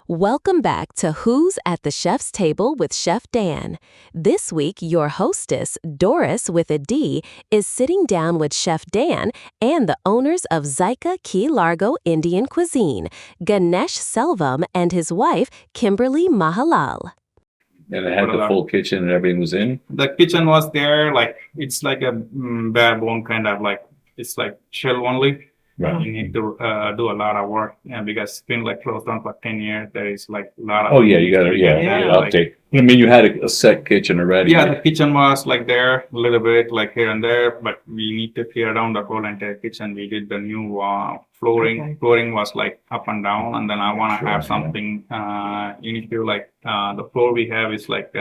Welcome back to Who's at the Chef's Table with Chef Dan. This week, your hostess, Doris with a D, is sitting down with Chef Dan and the owners of Zaika Key Largo Indian Cuisine, Ganesh Selvam and his wife, Kimberly Mahalal. And it had the full kitchen and everything was in? The kitchen was there, like it's like a bare bone kind of like, it's like shell only. Right. You need to do a lot of work, and because it's been like closed down for 10 years, there is like a lot of. Oh, yeah, you got to, like, update. I mean, you had a set kitchen already. yeah, the kitchen was like there a little bit, like here and there, but we need to tear down the whole entire kitchen. We did the new flooring. Okay. Flooring was like up and down, and then I want to Sure, have something. You need to like the floor we have is like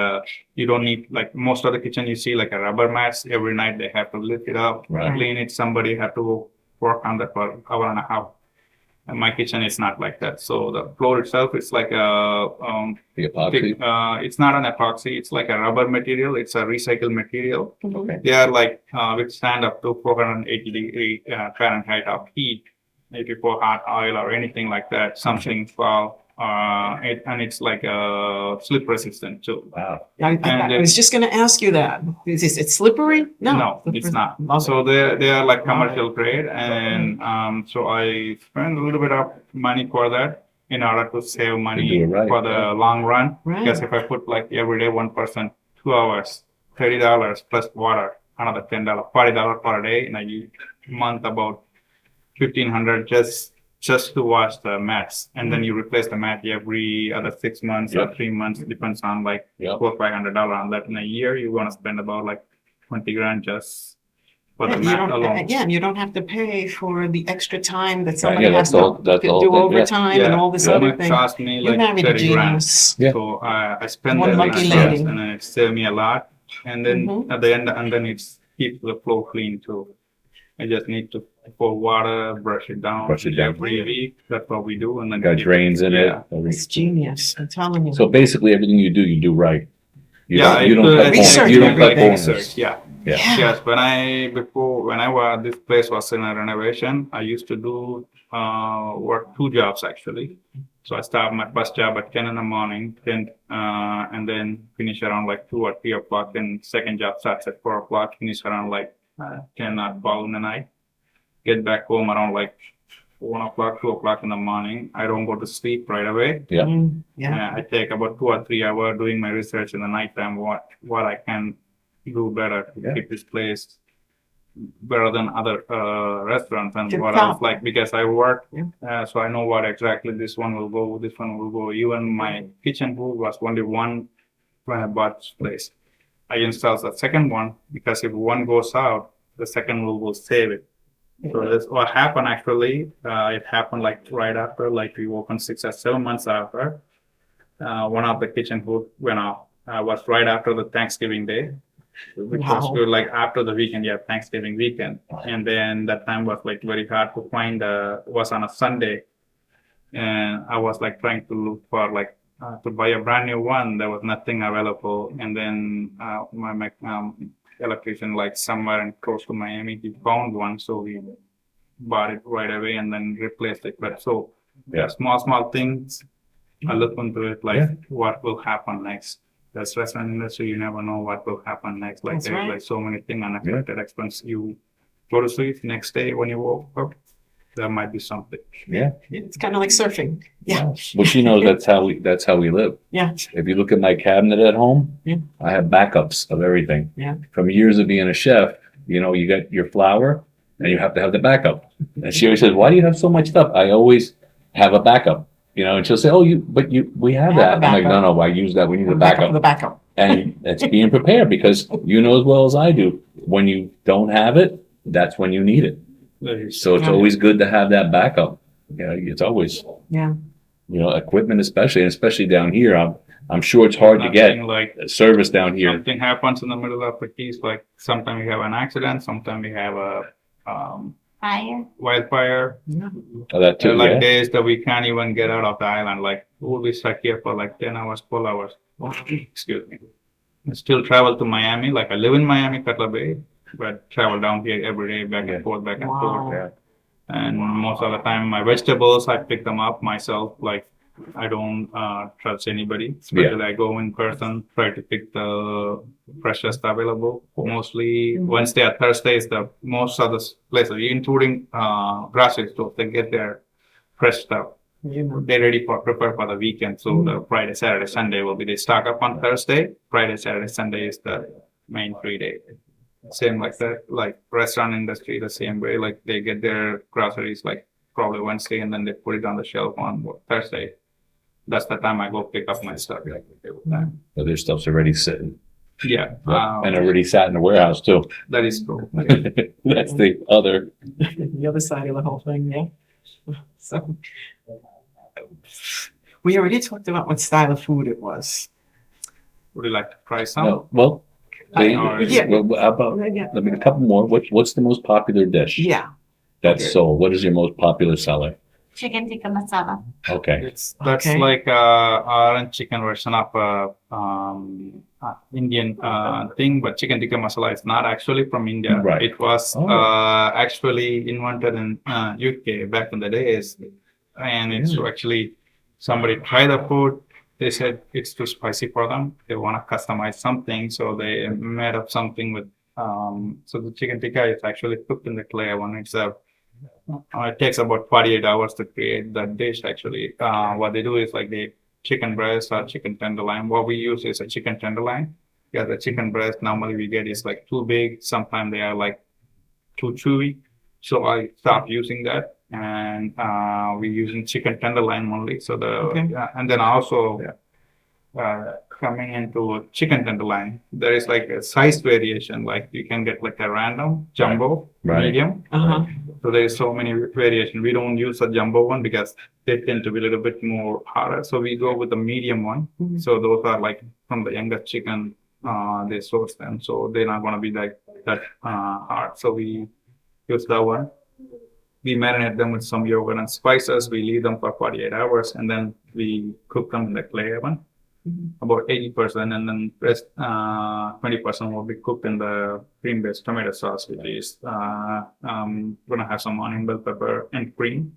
you don't need like most of the kitchen you see like a rubber mats. Every night they have to lift it up, Right. clean it. Somebody have to work on that for an hour and a half. And my kitchen is not like that. So the floor itself is like a The epoxy? it's not an epoxy. It's like a rubber material. It's a recycled material. Okay. They are like withstand up to 480 Fahrenheit of heat. If you pour hot oil or anything like that, something fall. And it's like slip resistant too. Wow. I was just going to ask you that. Is it slippery? No, it's not. So they are like commercial grade, and so I spend a little bit of money for that in order to save To money do it right, for the long run. Right. Because if I put like every day 1%, 2 hours, $30 plus water, another $10, $40 per day in a month, about $1,500 just to wash the mats, and then you replace the mat every other 6 months or Yep. 3 months, depends on like Yep. $400 or $500 on that. In a year, you're gonna spend about like 20 grand just for the You mat don't, alone. again, you don't have to pay for the extra time that Yeah, somebody has that's the whole- to that's the whole do thing, yeah. overtime and all this Yeah. other It thing. cost me You like married a 30 grand. genius. Yeah. So I spend One that lucky in lady. and then it saved me a lot. And then Mhm. at the end, and then it's keep the floor clean too. I just need to pour water, brush it down every week. That's what we do, and then Got drains in Yeah. it. It's genius. I'm telling you. So basically, everything you do right. You Yeah, don't, you don't it's, cut Research corners. You don't cut everything. corners. Yeah. Yeah. Yes, when I was this place was in a renovation, I used to do work 2 jobs actually. So I started my first job at 10 in the morning, and then finish around like 2 or 3 o'clock. Then second job starts at 4 o'clock, finish around like 10 or 12 in the night. Get back home around like 1 o'clock, 2 o'clock in the morning. I don't go to sleep right away. Yeah. Yeah. I take about 2 or 3 hours doing my research in the nighttime, what I can do better to Yeah. keep this place better than other restaurants and Tip what top. else, like because I work, Yeah. so I know what exactly this one will go, this one will go. Even my kitchen hood was only one when I bought this place. I installed the second one because if one goes out, the second will save it. So that's what happened actually. It happened like right after, like we opened 6 or 7 months after. One of the kitchen hood went off. Was right after the Thanksgiving Day, which was Wow. good, like after the weekend, yeah, Thanksgiving weekend. And then that time was like very hard to find. Was on a Sunday, and I was like trying to look for like to buy a brand new one. There was nothing available, and then my electrician like somewhere in close to Miami, he found one, so we bought it right away and then replaced it. But so Yeah. small things. I look into it like Yeah. what will happen next. That's restaurant industry, you never know what will happen next. Like That's there's right. like so many things unexpected expense. You go to sleep, next day when you woke up, there might be something. Yeah. It's kind of like surfing. Yeah. But she knows that's how we live. Yeah. If you look at my cabinet at home, Yeah. I have backups of everything. Yeah. From years of being a chef, you got your flour and you have to have the backup. And she always says, "Why do you have so much stuff?" I always have a backup. And she'll say, "Oh, we have I have that." a I'm like, backup. no, I use that. We need a The backup. backup. And it's being prepared because you know as well as I do, when you don't have it, that's when you need it. So it's Yeah. always good to have that backup. It's always, Yeah. equipment especially down here. I'm sure it's hard to get Nothing like service down here. something happens in the middle of the keys, like sometimes we have an accident, sometimes we have a Fire. wildfire. Yeah. Oh, that There too, are like yeah. days that we can't even get out of the island, like we'll be stuck here for like 10 hours, 12 hours. Excuse me. I still travel to Miami, like I live in Miami, Cutler Bay, but travel down here every day, back and forth, back and Wow. forth. And most of the time, my vegetables, I pick them up myself, like I don't trust anybody. Especially I go in person, try to pick the freshest available. Mostly Wednesday or Thursday is the most of the places, including grocery stores. They get their fresh stuff. They're ready for prepare for the weekend. So the Friday, Saturday, Sunday will be they stock up on Thursday. Friday, Saturday, Sunday is the main 3 day. Same like that, like restaurant industry, the same way. Like they get their groceries like probably Wednesday and then they put it on the shelf on Thursday. That's the time I go pick up my stuff. Like So their stuff's already sitting. yeah, And already sat in the warehouse too. that is true. That's the other. The other side of the whole thing, yeah. So we already talked about what style of food it was. Would you like to try some? No, well, Yeah. well, how about, Yeah. let me, a couple more. What's the most popular dish? Yeah. That's Okay. sold. What is your most popular seller? Chicken tikka masala. Okay. That's Okay. like orange chicken version of Indian thing, but chicken tikka masala is not actually from India. Right. It was Oh. actually invented in UK back in the days, and it's actually somebody tried the food. They said it's too spicy for them. They want to customize something, so they made up something with. So the chicken tikka is actually cooked in the clay oven. It takes about 48 hours to create that dish. Actually, what they do is like the chicken breast or chicken tenderloin. What we use is a chicken tenderloin. Yeah, the chicken breast normally we get is like too big. Sometimes they are like too chewy. So I stopped using that, and we're using chicken tenderloin only. So Okay. and then also coming into chicken tenderloin, there is like a size variation. Like you can get like a random jumbo, Right. medium. Uh-huh. So there's so many variation. We don't use a jumbo one because they tend to be a little bit more harder. So we go with the medium one. Mhm. So those are like from the younger chicken, they source them. So they're not gonna be like that hard. So we use that one. We marinate them with some yogurt and spices. We leave them for 48 hours and then we cook them in the clay oven. About 80%, and then rest 20% will be cooked in the cream-based tomato sauce, which is gonna have some onion, bell pepper, and cream.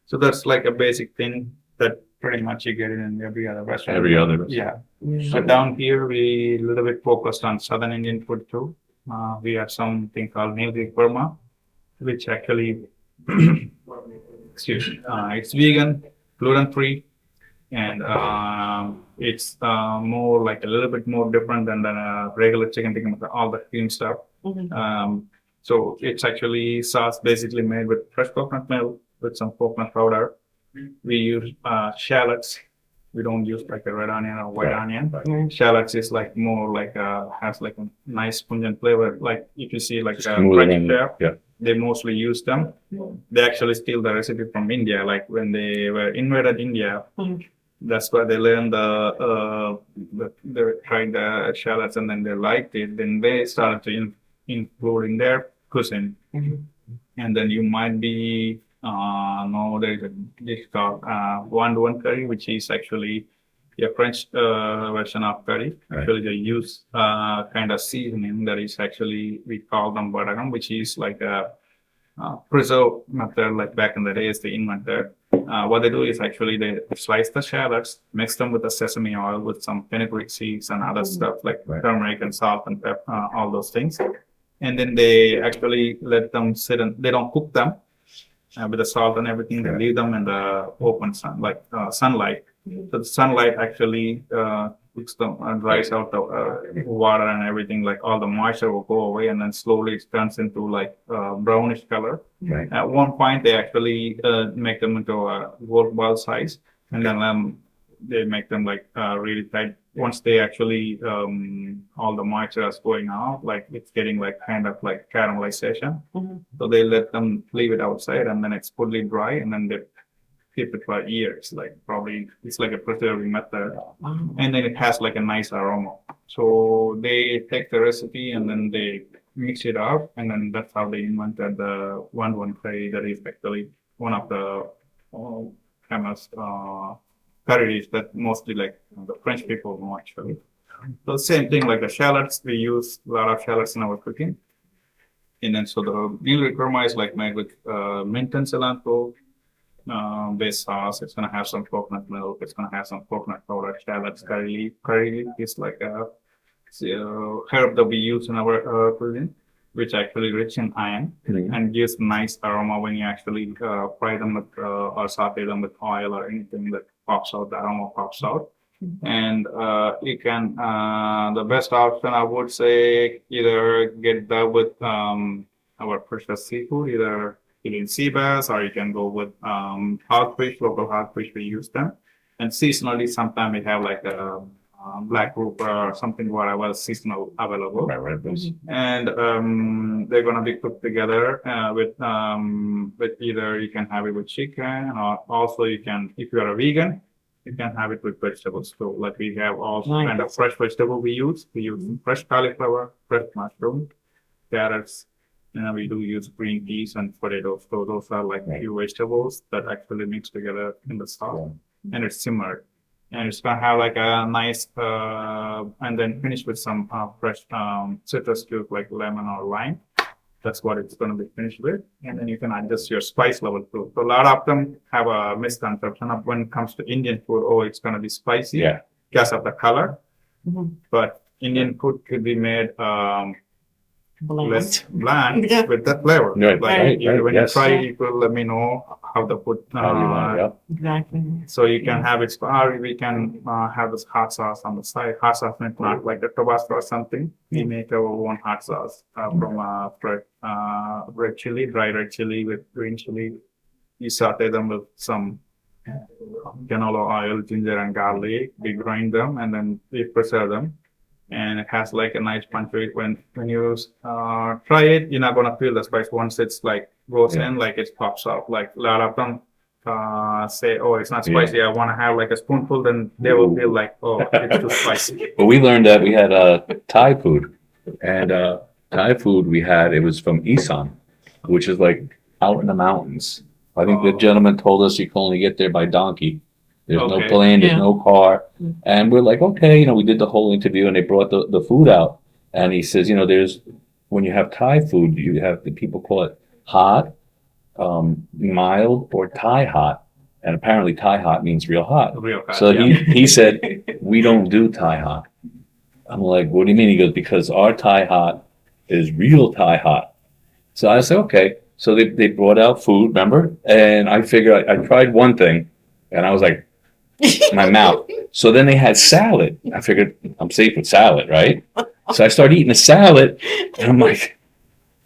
So that's like a basic thing that pretty much you get it in every other restaurant. Every other restaurant. Yeah. So down here we a little bit focused on Southern Indian food too. We have something called Nilgi Kurma, which actually, excuse me, it's vegan, gluten-free, and it's more like a little bit more different than the regular chicken tikka with all the cream stuff. So it's actually sauce basically made with fresh coconut milk with some coconut powder. We use shallots. We don't use like a red onion or white Right. onion. Shallots is like more like has like a nice pungent flavor. Like if you see like a Smoother French and- chef, yeah. they mostly use them. They actually steal the recipe from India. Like when they were invaded India, that's why they learned they tried the shallots and then they liked it. Then they started to include in their cuisine. And then you might be know there is a dish called one curry, which is actually a French version of curry. Right. Actually, they use kind of seasoning that is actually we call them badagam, which is like a preserve method. Like back in the days, they invented. What they do is actually they slice the shallots, mix them with the sesame oil with some fenugreek seeds and other stuff like Right. turmeric and salt and pepper, all those things. And then they actually let them sit and they don't cook them with the salt and everything. They leave them in the open sun, like sunlight. So the sunlight actually cooks them and dries out the water and everything. Like all the moisture will go away, and then slowly it turns into like brownish color. Right. At one point, they actually make them into a gold ball size, and then they make them like really tight. Once they actually all the moisture is going out, like it's getting like kind of like caramelization. So they let them leave it outside, and then it's fully dry, and then they keep it for years. Like probably it's like a preserving method, and then it has like a nice aroma. So they take the recipe and then they mix it up, and then that's how they invented the one curry. That is actually one of the famous curries that mostly like the French people know actually. So same thing like the shallots, we use a lot of shallots in our cooking. And then so the meal kurma is like made with mint and cilantro, base sauce. It's gonna have some coconut milk. It's gonna have some coconut powder, shallots, curry leaf. Curry leaf is like a herb that we use in our cuisine, which actually rich in iron and gives nice aroma when you actually fry them with, or saute them with oil or anything that pops out. The aroma pops out. And you can the best option I would say either get that with our precious seafood, either sea bass, or you can go with hogfish, local hogfish. We use them, and seasonally sometimes we have like a black grouper or something whatever seasonal available. Right. And they're gonna be cooked together with either you can have it with chicken, or also you can, if you're a vegan, you can have it with vegetables too. Like we have all kind of fresh vegetable we use. We use fresh cauliflower, fresh mushroom, carrots, and we do use green peas and potatoes. So those are like a few vegetables that actually mix together in the sauce, and it's simmered. And it's gonna have like a nice, and then finish with some fresh citrus juice like lemon or lime. That's what it's gonna be finished with. And then you can adjust your spice level too. So a lot of them have a misconception of when it comes to Indian food, oh, it's gonna be spicy because of the color. But Indian food could be made less bland with the flavor. Right, Like when you yes. try it, you will let me know how the food. How you want it, Exactly. So you can have it, or we can have this hot sauce on the side. Hot sauce meant not like the Tabasco or something. We make our own hot sauce from red chili, dry red chili with green chili. You saute them with some canola oil, ginger, and garlic. We grind them and then we preserve them. And it has like a nice punch to it. When you try it, you're not gonna feel the spice. Once it's like goes in, like it pops out. Like a lot of them say, "Oh, it's not spicy. I want to have like a spoonful." Then they will feel like, "Oh, it's too spicy." But we learned that we had Thai food, and Thai food we had, it was from Isan, which is like out in the mountains. I think the gentleman told us you can only get there by donkey. There's no plane, there's no car. And we're like, okay, we did the whole interview and they brought the food out. And he says, there's, when you have Thai food, you have, the people call it hot, mild, or Thai hot. And apparently Thai hot means real hot. Real hot, So he said, we don't do Thai hot. I'm like, what do you mean? He goes, because our Thai hot is real Thai hot. So I said, okay. So they brought out food, remember? And I figured, I tried one thing and I was like, my mouth. So then they had salad. I figured I'm safe with salad, right? So I started eating the salad and I'm like,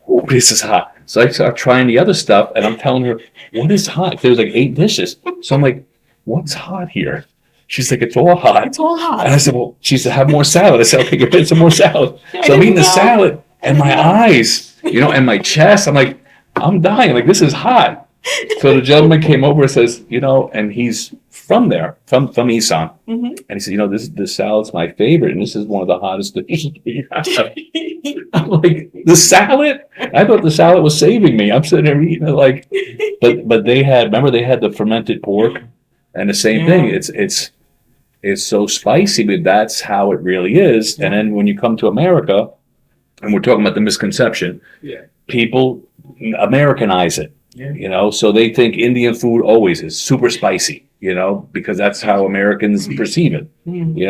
oh, this is hot. So I start trying the other stuff and I'm telling her, what is hot? There was like 8 dishes. So I'm like, what's hot here? She's like, it's all hot. It's all hot. And I said, well, she said, have more salad. I said, okay, get some more salad. So I'm eating the salad and my eyes, and my chest, I'm like, I'm dying. Like, this is hot. So the gentleman came over and says, and he's from there, from Isan. And he said, this salad's my favorite, and this is one of the hottest dishes we have. I'm like, the salad? I thought the salad was saving me. I'm sitting there eating it like, but they had the fermented pork, and the same thing. It's so spicy, but that's how it really is. And then when you come to America, and we're talking about the misconception, people Americanize it. So they think Indian food always is super spicy, because that's how Americans perceive it,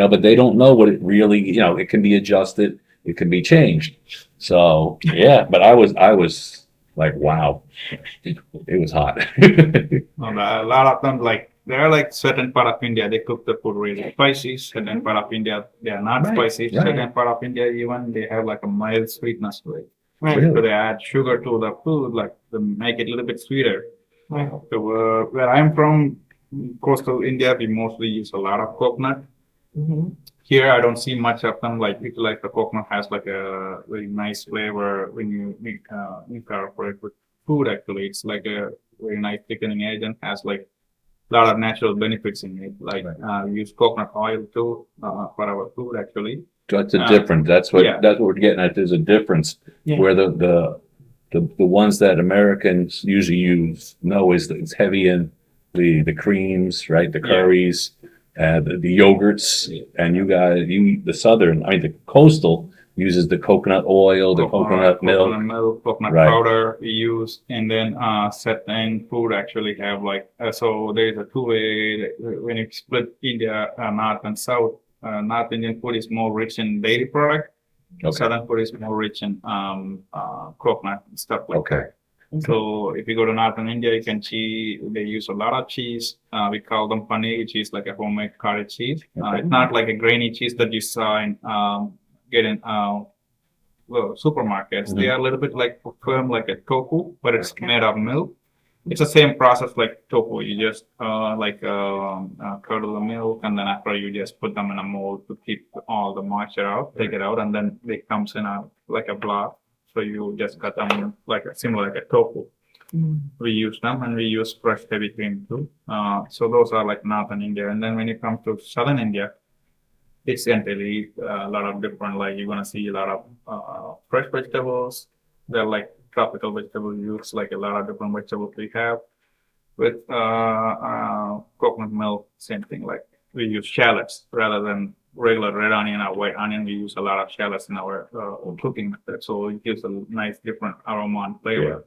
but they don't know what it really, it can be adjusted, it can be changed. So, but I was like, wow, it was hot. A lot of them, like, there are like certain part of India, they cook the food really spicy. Certain part of India, they are not spicy. Certain part of India, even they have like a mild sweetness to it. So they add sugar to the food, like to make it a little bit sweeter. So where I'm from, coastal India, we mostly use a lot of coconut. Here, I don't see much of them. Like the coconut has like a very nice flavor when you incorporate with food. Actually, it's like a very nice thickening agent. Has like a lot of natural benefits in it. Like we use coconut oil too for our food. Actually. That's a difference. That's what we're getting at. There's a difference where the ones that Americans usually use is that it's heavy in the creams, right? The curries, the yogurts, and you guys, the southern, the coastal, uses the coconut oil, the coconut milk. Coconut Right. powder we use, and then certain food actually have like so there is a two-way when you split India north and south. North Indian food is more rich in dairy product. Okay. Southern food is more rich in coconut and stuff like Okay. that. So if you go to northern India, you can see they use a lot of cheese. We call them paneer, which is like a homemade cottage cheese. Okay. It's not like a grainy cheese that you saw in get in supermarkets. Mhm. They are a little bit like firm, like a tofu, but it's Okay. made of milk. It's the same process like tofu. You just curdle the milk, and then after you just put them in a mold to keep all the moisture out, take it out, and then it comes in a like a block. So you just cut them like a similar like a tofu. We use them, and we use fresh heavy cream too. So those are like northern India, and then when you come to southern India, it's entirely a lot of different. Like you're gonna see a lot of fresh vegetables. They're like tropical vegetable use, like a lot of different vegetables we have. With coconut milk, same thing. Like we use shallots rather than regular red onion or white onion. We use a lot of shallots in our cooking method, so it gives a nice different aroma and flavor. Yeah.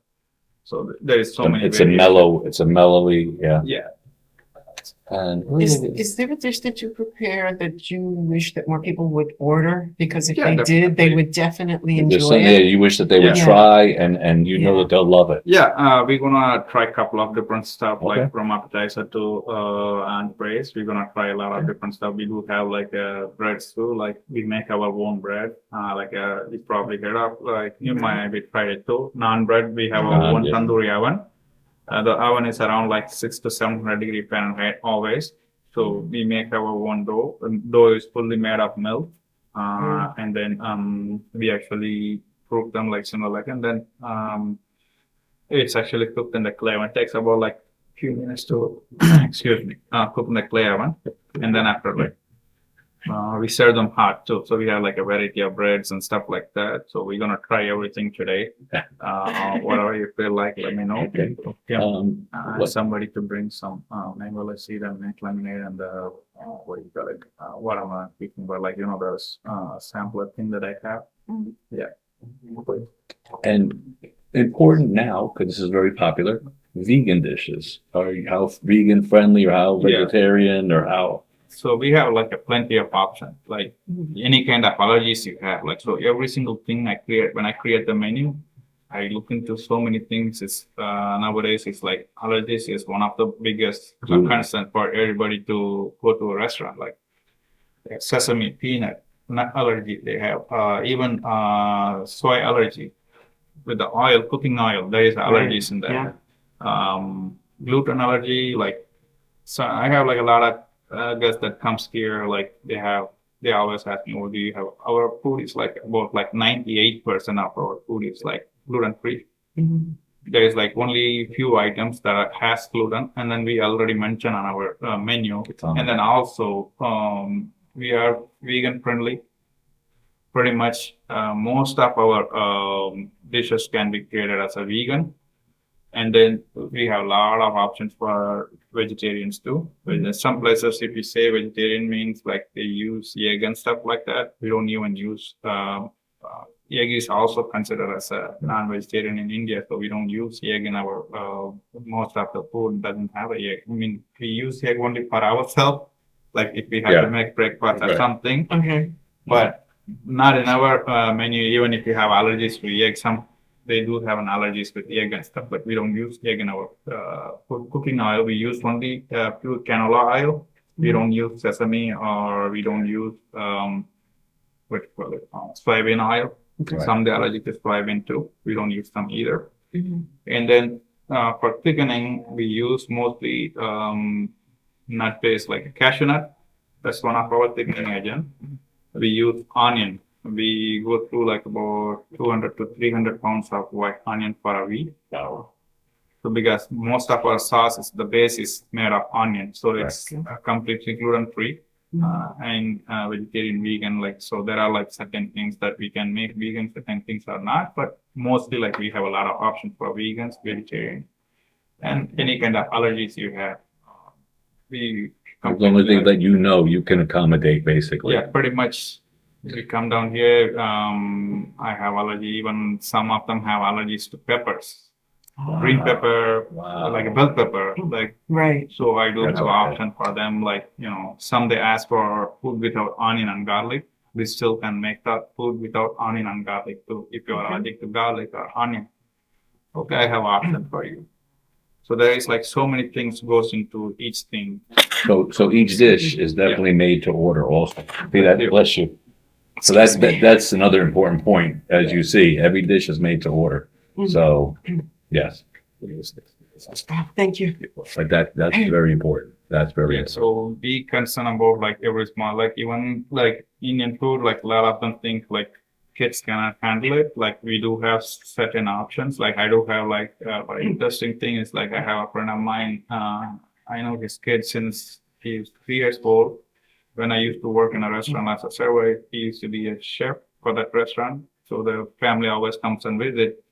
So there is so many. It's a mellowy, yeah. Yeah. And Is there a dish that you prepare that you wish that more people would order? Because if Yeah, they did, they definitely. would definitely there's enjoy something that it. you wish that they would Yeah. try, and you know Yeah. that they'll love it. Yeah, we're gonna try a couple of different stuff, Okay. like from appetizer to entrees. We're gonna try a lot of different stuff. We do have like breads too. Like we make our own bread. You probably heard of, like you might be tried it too. Naan bread. We have our own Yeah. tandoori oven. The oven is around like 600 to 700 Fahrenheit always. So we make our own dough. And dough is fully made of milk, and then we actually cook them like similar, like, and then it's actually cooked in the clay oven. It takes about like few minutes to excuse me, cook in the clay oven, and then after like we serve them hot too. So we have like a variety of breads and stuff like that. So we're gonna try everything today. Whatever you feel like, let me know. Okay. Yeah. What- Somebody to bring some mango lassi and mint lemonade and what do you call it? What am I speaking about? Like those sampler thing that I have. Yeah. And important now, because this is very popular, vegan dishes. How vegan friendly, or how Yeah. vegetarian, or how? So we have like a plenty of options, like any kind of allergies you have. Like so, every single thing I create when I create the menu, I look into so many things. It's nowadays it's like allergies is one of the biggest concern for everybody to go to a restaurant. Like sesame, peanut, nut allergy they have, even soy allergy with the oil, cooking oil. There is allergies in there. Gluten allergy, like so I have like a lot of guests that comes here, like they always ask me, "Oh, do you have our food?" Is like about like 98% of our food is like gluten free. There is like only few items that has gluten, and then we already mentioned on our menu. And then also we are vegan friendly. Pretty much most of our dishes can be created as a vegan. And then we have a lot of options for vegetarians too. But some places, if you say vegetarian means like they use egg and stuff like that, we don't even use egg is also considered as a non-vegetarian in India, so we don't use egg in our most of the food doesn't have a egg. I mean, we use egg only for ourselves, like if we have to make breakfast or something. Okay. But not in our menu. Even if you have allergies to egg, they do have an allergies with egg and stuff, but we don't use egg in our cooking oil. We use only pure canola oil. We don't use sesame, or we don't use soybean oil. Okay. Some they are allergic to soybean too. We don't use them either. And then for thickening, we use mostly nut paste, like cashew nut. That's one of our thickening agent. We use onion. We go through like about 200 to 300 pounds of white onion for a week. So because most of our sauce the base is made of onion, so it's completely gluten free and vegetarian, vegan. Like so, there are like certain things that we can make vegan, certain things are not. But mostly, like we have a lot of options for vegans, vegetarian, and any kind of allergies you have. As long as they let you know, you can accommodate basically. Yeah, pretty much. We come down here. I have allergy. Even some of them have allergies to peppers, green pepper, Wow. like a bell pepper. Like Right. so, I do That's have okay. option for them. Like some they ask for food without onion and garlic. We still can make that food without onion and garlic too. If you're allergic to garlic or onion, okay, I have option for you. So there is like so many things goes into each thing. So each dish is definitely made to order also. See that? Bless you. So that's another important point. As you see, every dish is made to order. So, yes. Thank you. But that's very important. That's very Yeah, important. so be concerned about like every small, like even like Indian food, like a lot of them think like kids cannot handle it. Like we do have certain options. Like I do have like but interesting thing is like I have a friend of mine. I know his kid since he's 3 years old. When I used to work in a restaurant as a server, he used to be a chef for that restaurant. So the family always comes and visit.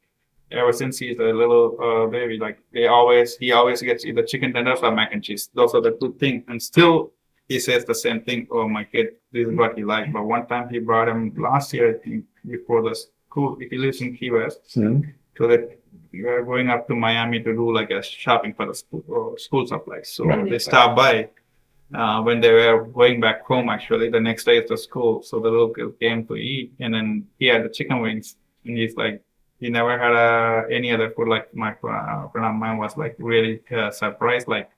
Ever since he's a little baby, like he always gets either chicken tenders or mac and cheese. Those are the two things. And still he says the same thing. Oh, my kid, this is what he likes. But one time he brought him last year, I think, before the school. He lives in Key West. Mhm. So that we were going up to Miami to do like a shopping for the school supplies. So they stopped by. When they were going back home, actually, the next day after school. So the little kid came to eat, and then he had the chicken wings, and he's like, he never had any other food. Like my friend of mine was like really surprised. Like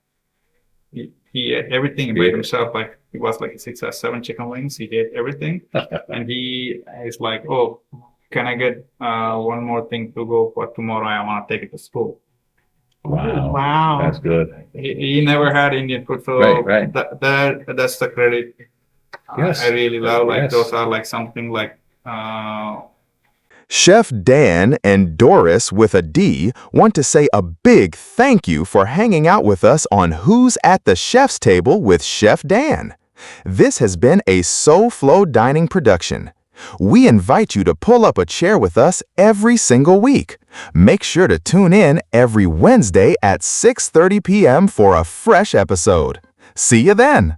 he ate everything by himself. Like he was like 6 or 7 chicken wings. He ate everything, and he is like, "Oh, can I get one more thing to go for tomorrow? I want to take it to school." Wow. Wow. That's good. He never had Indian food, so Right. that's the credit. Yes. I really love. Like Yes. those are like something like. Chef Dan and Doris with a D want to say a big thank you for hanging out with us on Who's at the Chef's Table with Chef Dan. This has been a SoFloDining production. We invite you to pull up a chair with us every single week. Make sure to tune in every Wednesday at 6:30 p.m. for a fresh episode. See you then!